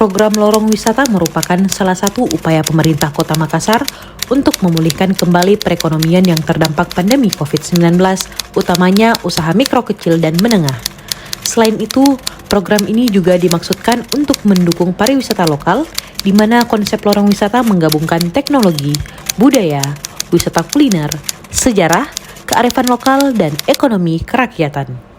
Program Lorong Wisata merupakan salah satu upaya pemerintah Kota Makassar untuk memulihkan kembali perekonomian yang terdampak pandemi COVID-19, utamanya usaha mikro, kecil, dan menengah. Selain itu, program ini juga dimaksudkan untuk mendukung pariwisata lokal, di mana konsep lorong wisata menggabungkan teknologi, budaya, wisata kuliner, sejarah, kearifan lokal, dan ekonomi kerakyatan.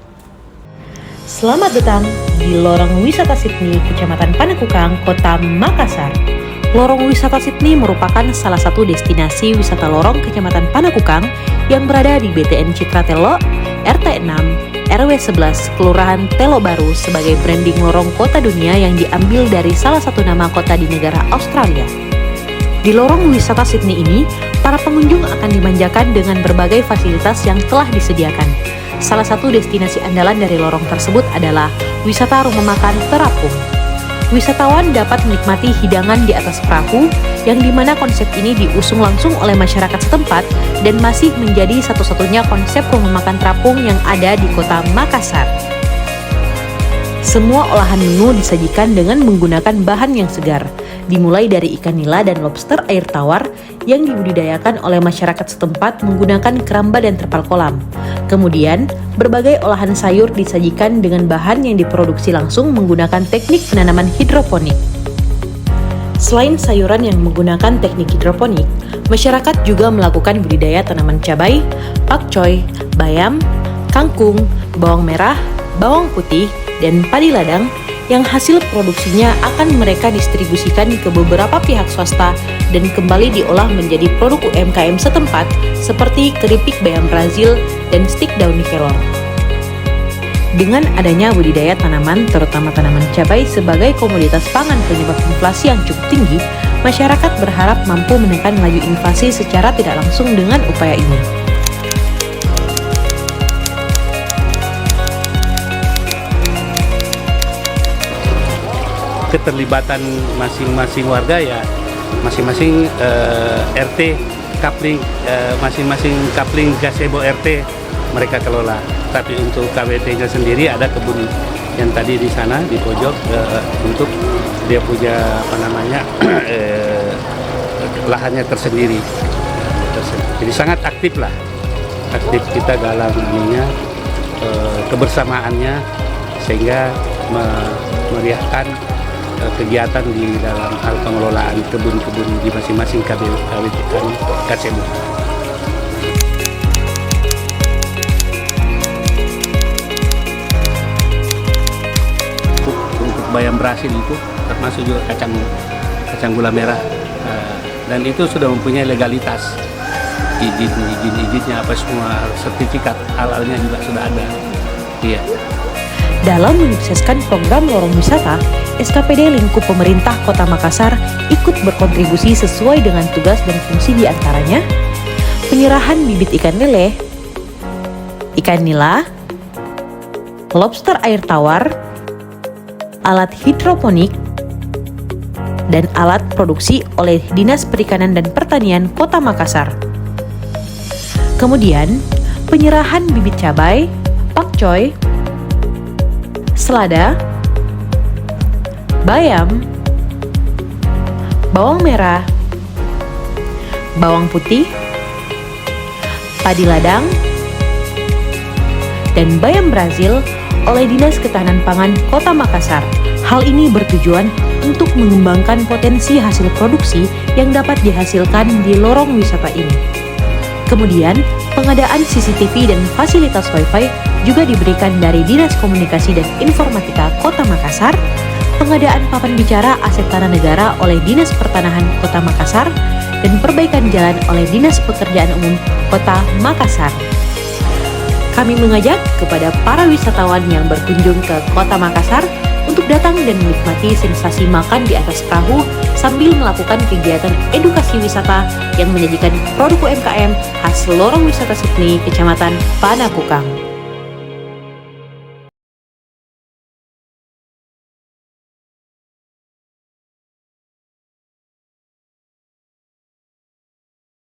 Selamat datang di Lorong Wisata Sydney, Kecamatan Panakukang, Kota Makassar. Lorong Wisata Sydney merupakan salah satu destinasi wisata lorong Kecamatan Panakukang yang berada di BTN Citra Telo, RT 6, RW 11, Kelurahan Telo Baru sebagai branding lorong kota dunia yang diambil dari salah satu nama kota di negara Australia. Di Lorong Wisata Sydney ini, para pengunjung akan dimanjakan dengan berbagai fasilitas yang telah disediakan. Salah satu destinasi andalan dari lorong tersebut adalah wisata rumah makan terapung. Wisatawan dapat menikmati hidangan di atas perahu, yang dimana konsep ini diusung langsung oleh masyarakat setempat dan masih menjadi satu-satunya konsep rumah makan terapung yang ada di Kota Makassar. Semua olahan menu disajikan dengan menggunakan bahan yang segar, dimulai dari ikan nila dan lobster air tawar yang dibudidayakan oleh masyarakat setempat menggunakan keramba dan terpal kolam. Kemudian, berbagai olahan sayur disajikan dengan bahan yang diproduksi langsung menggunakan teknik penanaman hidroponik. Selain sayuran yang menggunakan teknik hidroponik, masyarakat juga melakukan budidaya tanaman cabai, pakcoy, bayam, kangkung, bawang merah, bawang putih, dan padi ladang yang hasil produksinya akan mereka distribusikan ke beberapa pihak swasta dan kembali diolah menjadi produk UMKM setempat seperti keripik bayam Brazil dan stik daun kelor. Dengan adanya budidaya tanaman, terutama tanaman cabai sebagai komoditas pangan penyebab inflasi yang cukup tinggi, masyarakat berharap mampu menekan laju inflasi secara tidak langsung dengan upaya ini. Keterlibatan masing-masing warga ya, masing-masing RT kapling, masing-masing kapling gazebo RT mereka kelola. Tapi untuk KWT-nya sendiri ada kebun yang tadi di sana di pojok untuk dia punya lahannya tersendiri. Jadi sangat aktif lah, aktif kita dalam kebersamaannya sehingga meriahkan kegiatan di dalam hal pengelolaan kebun-kebun di masing-masing KWT. Untuk bayam Brazil itu termasuk juga kacang gula merah, dan itu sudah mempunyai legalitas, izinnya apa semua, sertifikat halalnya juga sudah ada. Iya. Dalam menyukseskan program lorong wisata, SKPD lingkup pemerintah Kota Makassar ikut berkontribusi sesuai dengan tugas dan fungsi diantaranya penyerahan bibit ikan lele, ikan nila, lobster air tawar, alat hidroponik, dan alat produksi oleh Dinas Perikanan dan Pertanian Kota Makassar. Kemudian, penyerahan bibit cabai, pakcoy, selada, bayam, bawang merah, bawang putih, padi ladang, dan bayam Brazil oleh Dinas Ketahanan Pangan Kota Makassar. Hal ini bertujuan untuk mengembangkan potensi hasil produksi yang dapat dihasilkan di lorong wisata ini. Kemudian, pengadaan CCTV dan fasilitas Wi-Fi juga diberikan dari Dinas Komunikasi dan Informatika Kota Makassar, pengadaan papan bicara aset tanah negara oleh Dinas Pertanahan Kota Makassar, dan perbaikan jalan oleh Dinas Pekerjaan Umum Kota Makassar. Kami mengajak kepada para wisatawan yang berkunjung ke Kota Makassar untuk datang dan menikmati sensasi makan di atas perahu sambil melakukan kegiatan edukasi wisata yang menyajikan produk UMKM khas Lorong Wisata Sydney, Kecamatan Panakukang.